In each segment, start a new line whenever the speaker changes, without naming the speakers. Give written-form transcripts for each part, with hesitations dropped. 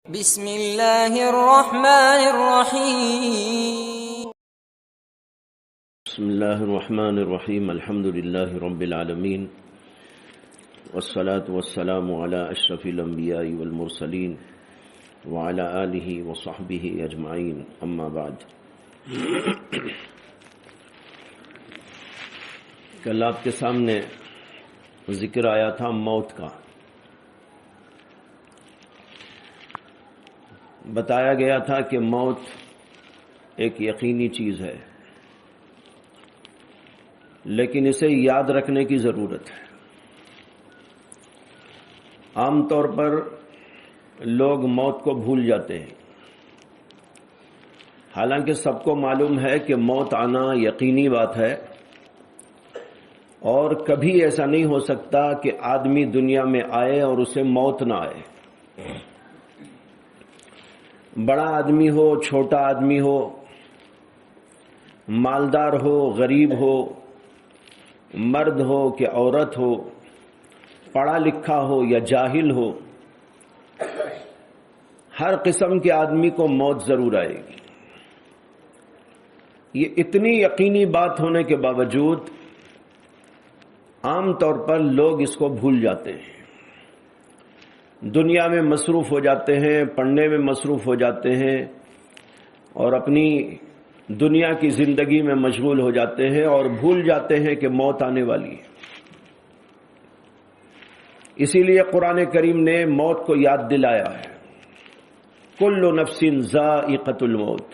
بسم اللہ الرحمن الرحیم
بسم اللہ الرحمن الرحیم الحمد للہ رب العالمین والصلاة والسلام علی اشرف الانبیاء والمرسلین وعلی آلہ وصحبہ اجمعین اما بعد۔ کل آپ کے سامنے ذکر آیا تھا موت کا۔ بتایا گیا تھا کہ موت ایک یقینی چیز ہے، لیکن اسے یاد رکھنے کی ضرورت ہے۔ عام طور پر لوگ موت کو بھول جاتے ہیں، حالانکہ سب کو معلوم ہے کہ موت آنا یقینی بات ہے، اور کبھی ایسا نہیں ہو سکتا کہ آدمی دنیا میں آئے اور اسے موت نہ آئے۔ بڑا آدمی ہو، چھوٹا آدمی ہو، مالدار ہو، غریب ہو، مرد ہو کہ عورت ہو، پڑھا لکھا ہو یا جاہل ہو، ہر قسم کے آدمی کو موت ضرور آئے گی۔ یہ اتنی یقینی بات ہونے کے باوجود عام طور پر لوگ اس کو بھول جاتے ہیں، دنیا میں مصروف ہو جاتے ہیں، پڑھنے میں مصروف ہو جاتے ہیں، اور اپنی دنیا کی زندگی میں مشغول ہو جاتے ہیں، اور بھول جاتے ہیں کہ موت آنے والی ہے۔ اسی لیے قرآن کریم نے موت کو یاد دلایا ہے، کل نفس ذائقۃ الموت،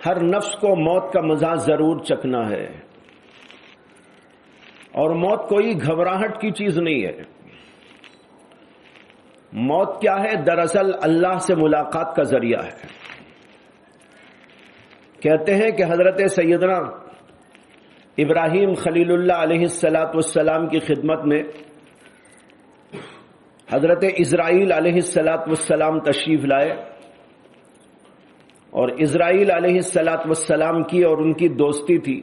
ہر نفس کو موت کا مزہ ضرور چکھنا ہے، اور موت کوئی گھبراہٹ کی چیز نہیں ہے۔ موت کیا ہے؟ دراصل اللہ سے ملاقات کا ذریعہ ہے۔ کہتے ہیں کہ حضرت سیدنا ابراہیم خلیل اللہ علیہ السلام کی خدمت میں حضرت اسرائیل علیہ السلام تشریف لائے، اور اسرائیل علیہ السلام کی اور ان کی دوستی تھی۔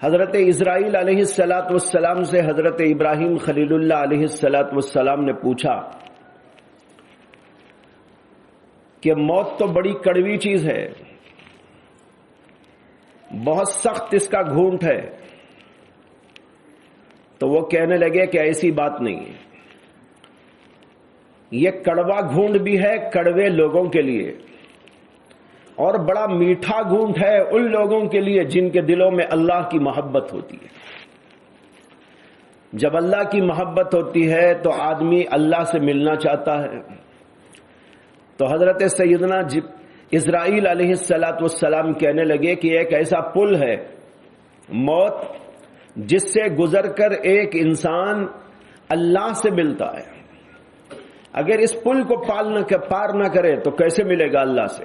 حضرت اسرائیل علیہ السلام سے حضرت ابراہیم خلیل اللہ علیہ السلام نے پوچھا کہ موت تو بڑی کڑوی چیز ہے، بہت سخت اس کا گھونٹ ہے۔ تو وہ کہنے لگے کہ ایسی بات نہیں ہے، یہ کڑوا گھونٹ بھی ہے کڑوے لوگوں کے لیے، اور بڑا میٹھا گھونٹ ہے ان لوگوں کے لیے جن کے دلوں میں اللہ کی محبت ہوتی ہے۔ جب اللہ کی محبت ہوتی ہے تو آدمی اللہ سے ملنا چاہتا ہے۔ تو حضرت سیدنا اسرائیل علیہ السلام کہنے لگے کہ ایک ایسا پل ہے موت، جس سے گزر کر ایک انسان اللہ سے ملتا ہے۔ اگر اس پل کو پار نہ کرے تو کیسے ملے گا اللہ سے؟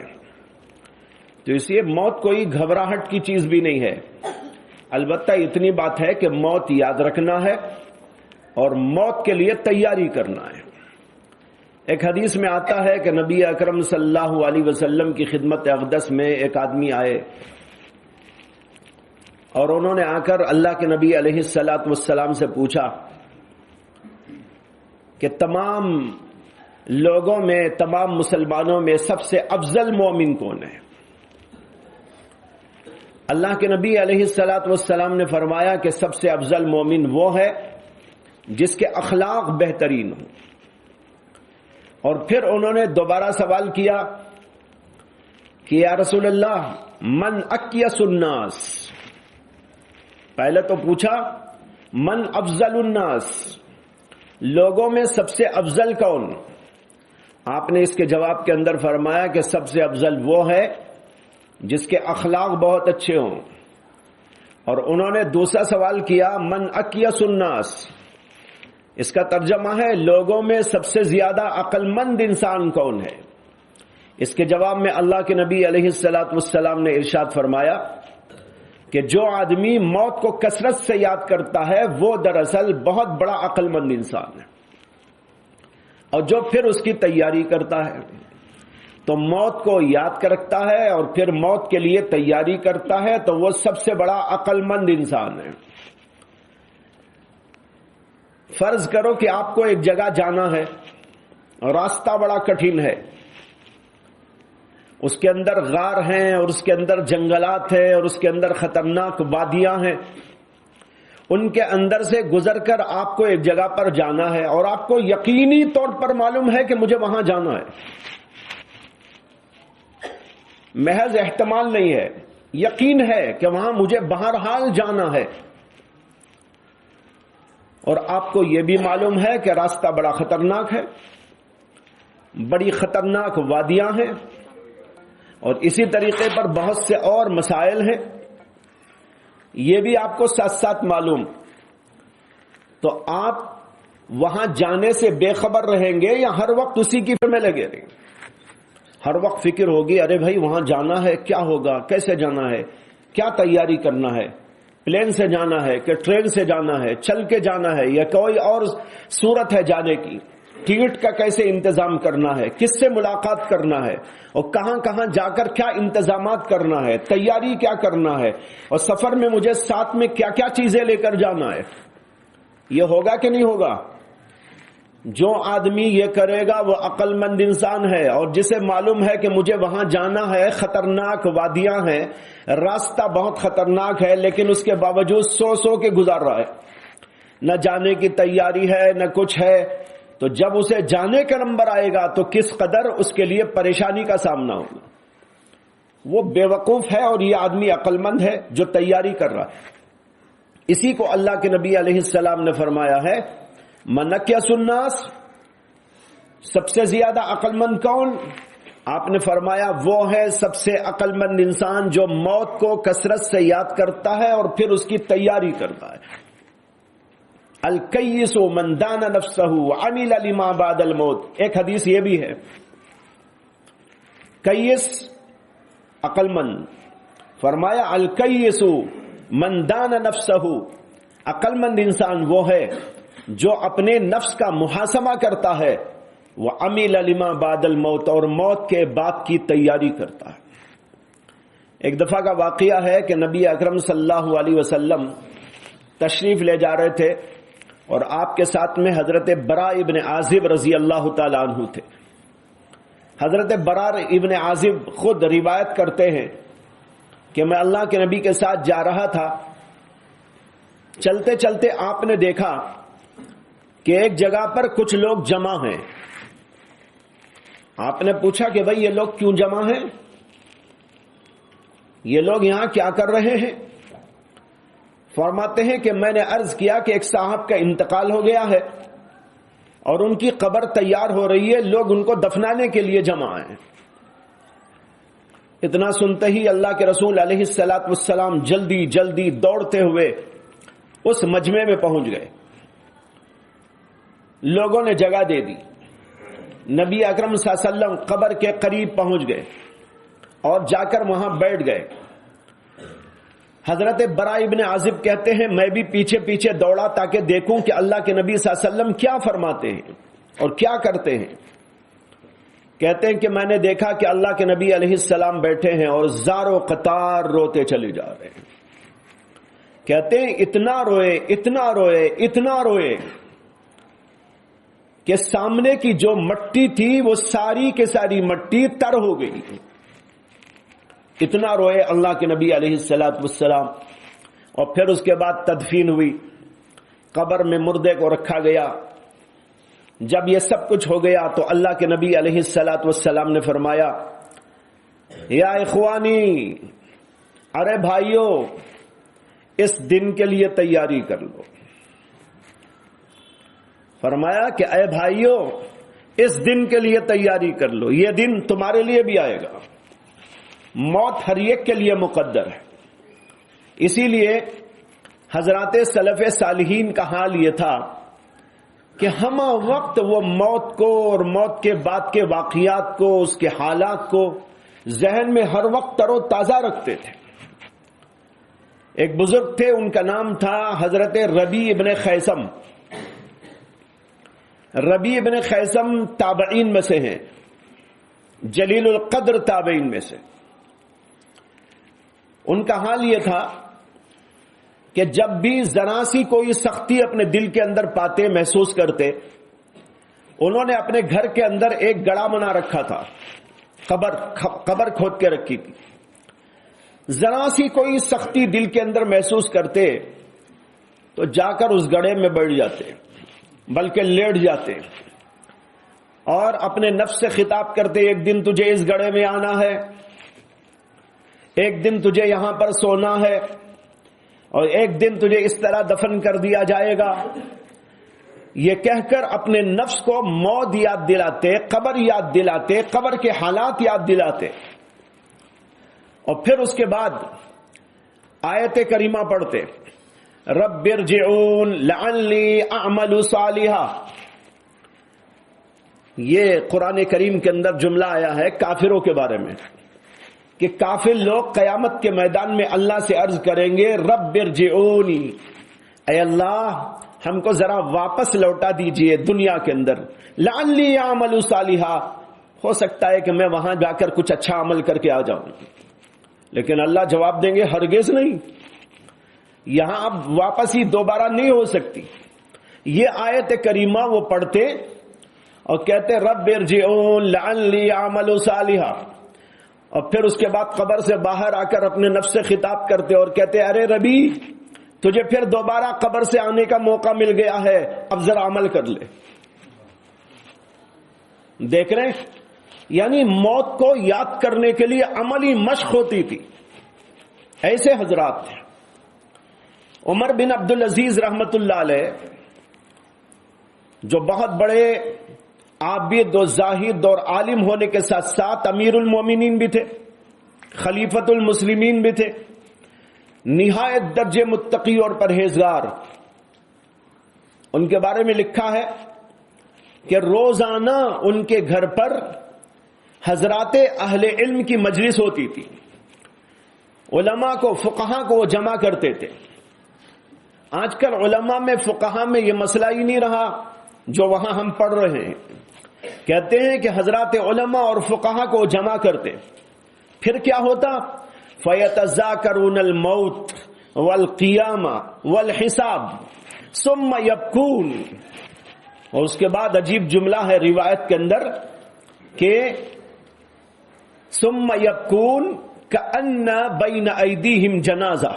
تو اس لیے موت کوئی گھبراہٹ کی چیز بھی نہیں ہے، البتہ اتنی بات ہے کہ موت یاد رکھنا ہے اور موت کے لیے تیاری کرنا ہے۔ ایک حدیث میں آتا ہے کہ نبی اکرم صلی اللہ علیہ وسلم کی خدمت اقدس میں ایک آدمی آئے، اور انہوں نے آ کر اللہ کے نبی علیہ السلام سے پوچھا کہ تمام لوگوں میں، تمام مسلمانوں میں سب سے افضل مومن کون ہے؟ اللہ کے نبی علیہ السلام نے فرمایا کہ سب سے افضل مومن وہ ہے جس کے اخلاق بہترین ہوں۔ اور پھر انہوں نے دوبارہ سوال کیا کہ یا رسول اللہ من اکیس الناس، پہلے تو پوچھا من افضل الناس، لوگوں میں سب سے افضل کون؟ آپ نے اس کے جواب کے اندر فرمایا کہ سب سے افضل وہ ہے جس کے اخلاق بہت اچھے ہوں۔ اور انہوں نے دوسرا سوال کیا من اکیس الناس، اس کا ترجمہ ہے لوگوں میں سب سے زیادہ عقل مند انسان کون ہے؟ اس کے جواب میں اللہ کے نبی علیہ السلام نے ارشاد فرمایا کہ جو آدمی موت کو کثرت سے یاد کرتا ہے وہ دراصل بہت بڑا عقل مند انسان ہے، اور جو پھر اس کی تیاری کرتا ہے، تو موت کو یاد رکھتا ہے اور پھر موت کے لیے تیاری کرتا ہے، تو وہ سب سے بڑا عقل مند انسان ہے۔ فرض کرو کہ آپ کو ایک جگہ جانا ہے، راستہ بڑا کٹھن ہے، اس کے اندر غار ہیں اور اس کے اندر جنگلات ہیں اور اس کے اندر خطرناک وادیاں ہیں، ان کے اندر سے گزر کر آپ کو ایک جگہ پر جانا ہے اور آپ کو یقینی طور پر معلوم ہے کہ مجھے وہاں جانا ہے، محض احتمال نہیں ہے، یقین ہے کہ وہاں مجھے بہرحال جانا ہے، اور آپ کو یہ بھی معلوم ہے کہ راستہ بڑا خطرناک ہے، بڑی خطرناک وادیاں ہیں، اور اسی طریقے پر بہت سے اور مسائل ہیں، یہ بھی آپ کو ساتھ ساتھ معلوم، تو آپ وہاں جانے سے بے خبر رہیں گے یا ہر وقت اسی کی فکر میں لگے رہیں گے؟ ہر وقت فکر ہوگی، ارے بھائی وہاں جانا ہے، کیا ہوگا، کیسے جانا ہے، کیا تیاری کرنا ہے، پلین سے جانا ہے کہ ٹرین سے جانا ہے، چل کے جانا ہے یا کوئی اور صورت ہے جانے کی، ٹکٹ کا کیسے انتظام کرنا ہے، کس سے ملاقات کرنا ہے، اور کہاں کہاں جا کر کیا انتظامات کرنا ہے، تیاری کیا کرنا ہے، اور سفر میں مجھے ساتھ میں کیا کیا چیزیں لے کر جانا ہے، یہ ہوگا کہ نہیں ہوگا؟ جو آدمی یہ کرے گا وہ عقل مند انسان ہے، اور جسے معلوم ہے کہ مجھے وہاں جانا ہے، خطرناک وادیاں ہیں، راستہ بہت خطرناک ہے، لیکن اس کے باوجود سو کے گزار رہا ہے، نہ جانے کی تیاری ہے نہ کچھ ہے، تو جب اسے جانے کا نمبر آئے گا تو کس قدر اس کے لیے پریشانی کا سامنا ہوگا۔ وہ بے وقوف ہے اور یہ آدمی عقل مند ہے جو تیاری کر رہا ہے۔ اسی کو اللہ کے نبی علیہ السلام نے فرمایا ہے، منکیس الناس، سب سے زیادہ عقل مند کون؟ آپ نے فرمایا وہ ہے سب سے عقل مند انسان جو موت کو کثرت سے یاد کرتا ہے اور پھر اس کی تیاری کرتا ہے۔ الکیس من دان نفسہ وعمل لما بعد الموت، ایک حدیث یہ بھی ہے، کیس عقل مند، فرمایا الکیس من دان نفسہ، عقل مند انسان وہ ہے جو اپنے نفس کا محاسبہ کرتا ہے، وعمل لما بعد الموت، اور موت کے بعد کی تیاری کرتا ہے۔ ایک دفعہ کا واقعہ ہے کہ نبی اکرم صلی اللہ علیہ وسلم تشریف لے جا رہے تھے اور آپ کے ساتھ میں حضرت براء ابن عازب رضی اللہ تعالیٰ عنہ تھے۔ حضرت براء ابن عازب خود روایت کرتے ہیں کہ میں اللہ کے نبی کے ساتھ جا رہا تھا، چلتے چلتے آپ نے دیکھا کہ ایک جگہ پر کچھ لوگ جمع ہیں۔ آپ نے پوچھا کہ بھئی یہ لوگ کیوں جمع ہیں، یہ لوگ یہاں کیا کر رہے ہیں؟ فرماتے ہیں کہ میں نے عرض کیا کہ ایک صاحب کا انتقال ہو گیا ہے اور ان کی قبر تیار ہو رہی ہے، لوگ ان کو دفنانے کے لیے جمع ہیں۔ اتنا سنتے ہی اللہ کے رسول علیہ الصلوۃ والسلام جلدی جلدی دوڑتے ہوئے اس مجمع میں پہنچ گئے۔ لوگوں نے جگہ دے دی، نبی اکرم صلی اللہ علیہ وسلم قبر کے قریب پہنچ گئے اور جا کر وہاں بیٹھ گئے۔ حضرت براء ابن عازب کہتے ہیں میں بھی پیچھے پیچھے دوڑا تاکہ دیکھوں کہ اللہ کے نبی صلی اللہ علیہ وسلم کیا فرماتے ہیں اور کیا کرتے ہیں۔ کہتے ہیں کہ میں نے دیکھا کہ اللہ کے نبی علیہ السلام بیٹھے ہیں اور زار و قطار روتے چلے جا رہے ہیں۔ کہتے ہیں اتنا روئے اتنا روئے اتنا روئے کہ سامنے کی جو مٹی تھی وہ ساری کے ساری مٹی تر ہو گئی۔ اتنا روئے اللہ کے نبی علیہ السلام، اور پھر اس کے بعد تدفین ہوئی، قبر میں مردے کو رکھا گیا۔ جب یہ سب کچھ ہو گیا تو اللہ کے نبی علیہ السلام نے فرمایا یا اخوانی، ارے بھائیو اس دن کے لیے تیاری کر لو۔ فرمایا کہ اے بھائیو اس دن کے لیے تیاری کر لو، یہ دن تمہارے لیے بھی آئے گا، موت ہر ایک کے لیے مقدر ہے۔ اسی لیے حضرات سلف صالحین کا حال یہ تھا کہ ہم وقت وہ موت کو اور موت کے بعد کے واقعات کو، اس کے حالات کو ذہن میں ہر وقت تر و تازہ رکھتے تھے۔ ایک بزرگ تھے، ان کا نام تھا حضرت ربیع ابن خیثم۔ ربیع ابن خیثم تابعین میں سے ہیں، جلیل القدر تابعین میں سے۔ ان کا حال یہ تھا کہ جب بھی ذرا سی کوئی سختی اپنے دل کے اندر پاتے محسوس کرتے، انہوں نے اپنے گھر کے اندر ایک گڑھا بنا رکھا تھا، قبر کھود کے رکھی تھی. ذرا سی کوئی سختی دل کے اندر محسوس کرتے تو جا کر اس گڑھے میں بیٹھ جاتے، بلکہ لیٹ جاتے اور اپنے نفس سے خطاب کرتے، ایک دن تجھے اس گڑھے میں آنا ہے، ایک دن تجھے یہاں پر سونا ہے، اور ایک دن تجھے اس طرح دفن کر دیا جائے گا. یہ کہہ کر اپنے نفس کو موت یاد دلاتے، قبر یاد دلاتے، قبر کے حالات یاد دلاتے. اور پھر اس کے بعد آیت کریمہ پڑھتے، رب ارجعون لعلی اعمل صالحا. یہ قرآن کریم کے اندر جملہ آیا ہے کافروں کے بارے میں کہ کافر لوگ قیامت کے میدان میں اللہ سے عرض کریں گے، رب ارجعونی، اے اللہ ہم کو ذرا واپس لوٹا دیجئے دنیا کے اندر، لعلی اعمل صالحا، ہو سکتا ہے کہ میں وہاں جا کر کچھ اچھا عمل کر کے آ جاؤں. لیکن اللہ جواب دیں گے، ہرگز نہیں، یہاں اب واپس ہی دوبارہ نہیں ہو سکتی. یہ آیت کریمہ وہ پڑھتے اور کہتے رب ارجعون لعلی اعمل صالحا، اور پھر اس کے بعد قبر سے باہر آ کر اپنے نفس سے خطاب کرتے اور کہتے، ارے ربی تجھے پھر دوبارہ قبر سے آنے کا موقع مل گیا ہے، اب ذرا عمل کر لے. دیکھ رہے ہیں، یعنی موت کو یاد کرنے کے لیے عملی مشق ہوتی تھی. ایسے حضرات تھے. عمر بن عبدالعزیز رحمت اللہ علیہ، جو بہت بڑے عابد و زاہد اور عالم ہونے کے ساتھ ساتھ امیر المومنین بھی تھے، خلیفۃ المسلمین بھی تھے، نہایت درجے متقی اور پرہیزگار. ان کے بارے میں لکھا ہے کہ روزانہ ان کے گھر پر حضرات اہل علم کی مجلس ہوتی تھی. علماء کو، فقہا کو وہ جمع کرتے تھے. آج کل علماء میں، فقہا میں یہ مسئلہ ہی نہیں رہا جو وہاں ہم پڑھ رہے ہیں. کہتے ہیں کہ حضرات علماء اور فقہا کو جمع کرتے، پھر کیا ہوتا، فَيَتَذَاكَرُونَ الْمَوْتِ وَالْقِيَامَ وَالْحِسَابِ ثُمَّ يَبْكُونَ. اور اس کے بعد عجیب جملہ ہے روایت کے اندر کہ ثُمَّ يَبْكُونَ كَأَنَّ بَيْنَ أَيْدِيهِمْ جَنَازَةٌ.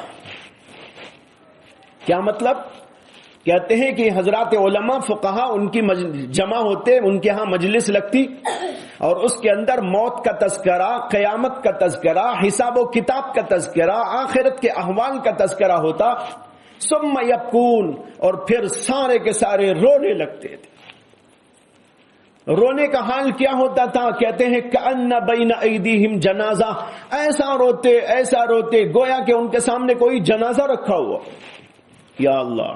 کیا مطلب؟ کہتے ہیں کہ حضرات علماء فقہا ان کی جمع ہوتے، ان کے ہاں مجلس لگتی اور اس کے اندر موت کا تذکرہ، قیامت کا تذکرہ، حساب و کتاب کا تذکرہ، آخرت کے احوال کا تذکرہ ہوتا. ثم یبکون، اور پھر سارے کے سارے رونے لگتے تھے. رونے کا حال کیا ہوتا تھا؟ کہتے ہیں کأن بین ایدیہم جنازہ، ایسا روتے گویا کہ ان کے سامنے کوئی جنازہ رکھا ہوا. یا اللہ،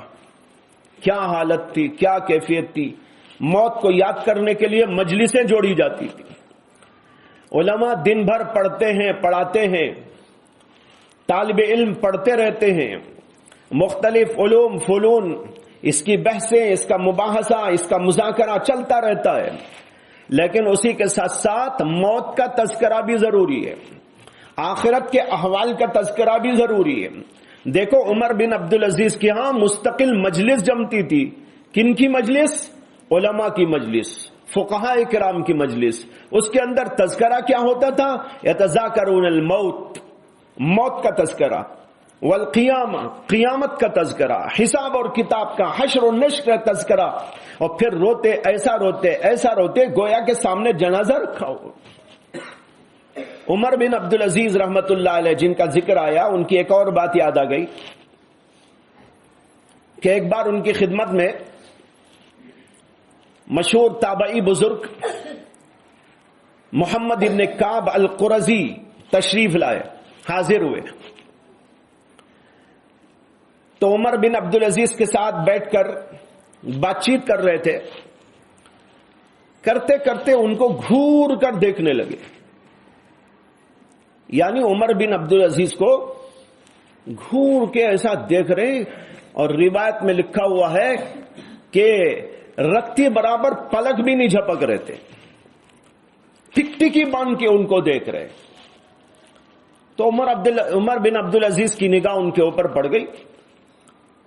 کیا حالت تھی، کیا کیفیت تھی. موت کو یاد کرنے کے لیے مجلسیں جوڑی جاتی تھی. علماء دن بھر پڑھتے ہیں، پڑھاتے ہیں، طالب علم پڑھتے رہتے ہیں، مختلف علوم فنون، اس کی بحثیں، اس کا مباحثہ، اس کا مذاکرہ چلتا رہتا ہے. لیکن اسی کے ساتھ ساتھ موت کا تذکرہ بھی ضروری ہے، آخرت کے احوال کا تذکرہ بھی ضروری ہے. دیکھو عمر بن عبدالعزیز کے ہاں مستقل مجلس جمتی تھی. کن کی مجلس؟ علماء کی مجلس، فقہاء کرام کی مجلس. اس کے اندر تذکرہ کیا ہوتا تھا؟ یتذاکرون الموت، موت کا تذکرہ، والقیامہ، قیامت کا تذکرہ، حساب اور کتاب کا، حشر و نشر کا تذکرہ. اور پھر روتے، ایسا روتے گویا کے سامنے جنازہ رکھا ہو. عمر بن عبدالعزیز رحمت اللہ علیہ جن کا ذکر آیا، ان کی ایک اور بات یاد آ گئی کہ ایک بار ان کی خدمت میں مشہور تابعی بزرگ محمد ابن کعب القرظی تشریف لائے، حاضر ہوئے. تو عمر بن عبدالعزیز کے ساتھ بیٹھ کر بات چیت کر رہے تھے. کرتے کرتے ان کو گھور کر دیکھنے لگے. یعنی عمر بن عبدالعزیز کو گھور کے ایسا دیکھ رہے، اور روایت میں لکھا ہوا ہے کہ رکھتی برابر پلک بھی نہیں جھپک رہے تھے، ٹکٹکی باندھ کے ان کو دیکھ رہے. تو عمر بن عبدالعزیز کی نگاہ ان کے اوپر پڑ گئی.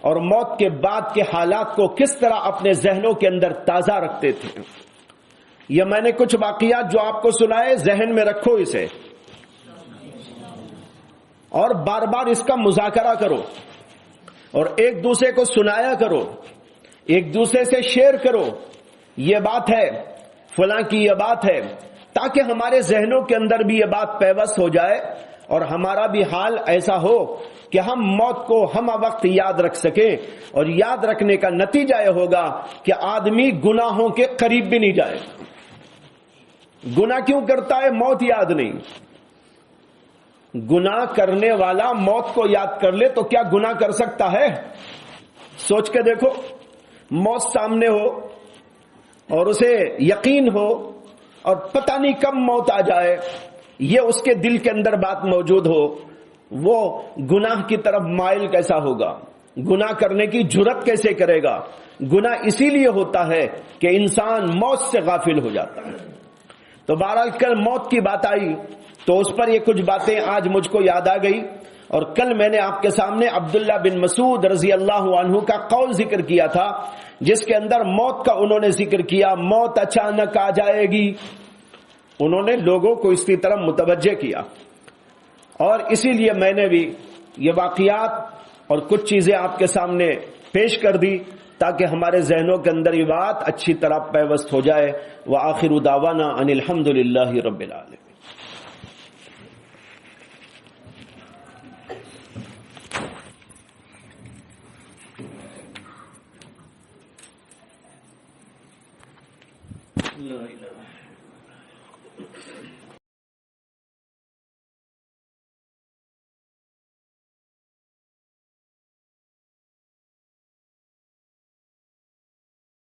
اور موت کے بعد کے حالات کو کس طرح اپنے ذہنوں کے اندر تازہ رکھتے تھے. یہ میں نے کچھ واقعات جو آپ کو سنائے، ذہن میں رکھو اسے، اور بار بار اس کا مذاکرہ کرو، اور ایک دوسرے کو سنایا کرو، ایک دوسرے سے شیئر کرو، یہ بات ہے فلاں کی، یہ بات ہے، تاکہ ہمارے ذہنوں کے اندر بھی یہ بات پیوست ہو جائے اور ہمارا بھی حال ایسا ہو کہ ہم موت کو ہم وقت یاد رکھ سکیں. اور یاد رکھنے کا نتیجہ یہ ہوگا کہ آدمی گناہوں کے قریب بھی نہیں جائے. گناہ کیوں کرتا ہے؟ موت یاد نہیں. گناہ کرنے والا موت کو یاد کر لے تو کیا گناہ کر سکتا ہے؟ سوچ کے دیکھو. موت سامنے ہو اور اسے یقین ہو اور پتہ نہیں کب موت آ جائے، یہ اس کے دل کے اندر بات موجود ہو، وہ گناہ کی طرف مائل کیسا ہوگا؟ گناہ کرنے کی جرت کیسے کرے گا؟ گناہ اسی لیے ہوتا ہے کہ انسان موت سے غافل ہو جاتا ہے. تو بہرحال کل موت کی بات آئی تو اس پر یہ کچھ باتیں آج مجھ کو یاد آ گئی. اور کل میں نے آپ کے سامنے عبداللہ بن مسعود رضی اللہ عنہ کا قول ذکر کیا تھا، جس کے اندر موت کا انہوں نے ذکر کیا. موت اچانک آ جائے گی، انہوں نے لوگوں کو اس کی طرف متوجہ کیا. اور اسی لیے میں نے بھی یہ واقعات اور کچھ چیزیں آپ کے سامنے پیش کر دی تاکہ ہمارے ذہنوں کے اندر یہ بات اچھی طرح پیوست ہو جائے. وآخر دعوانا ان الحمد للہ رب العالمین. لا الہ الا اللہ.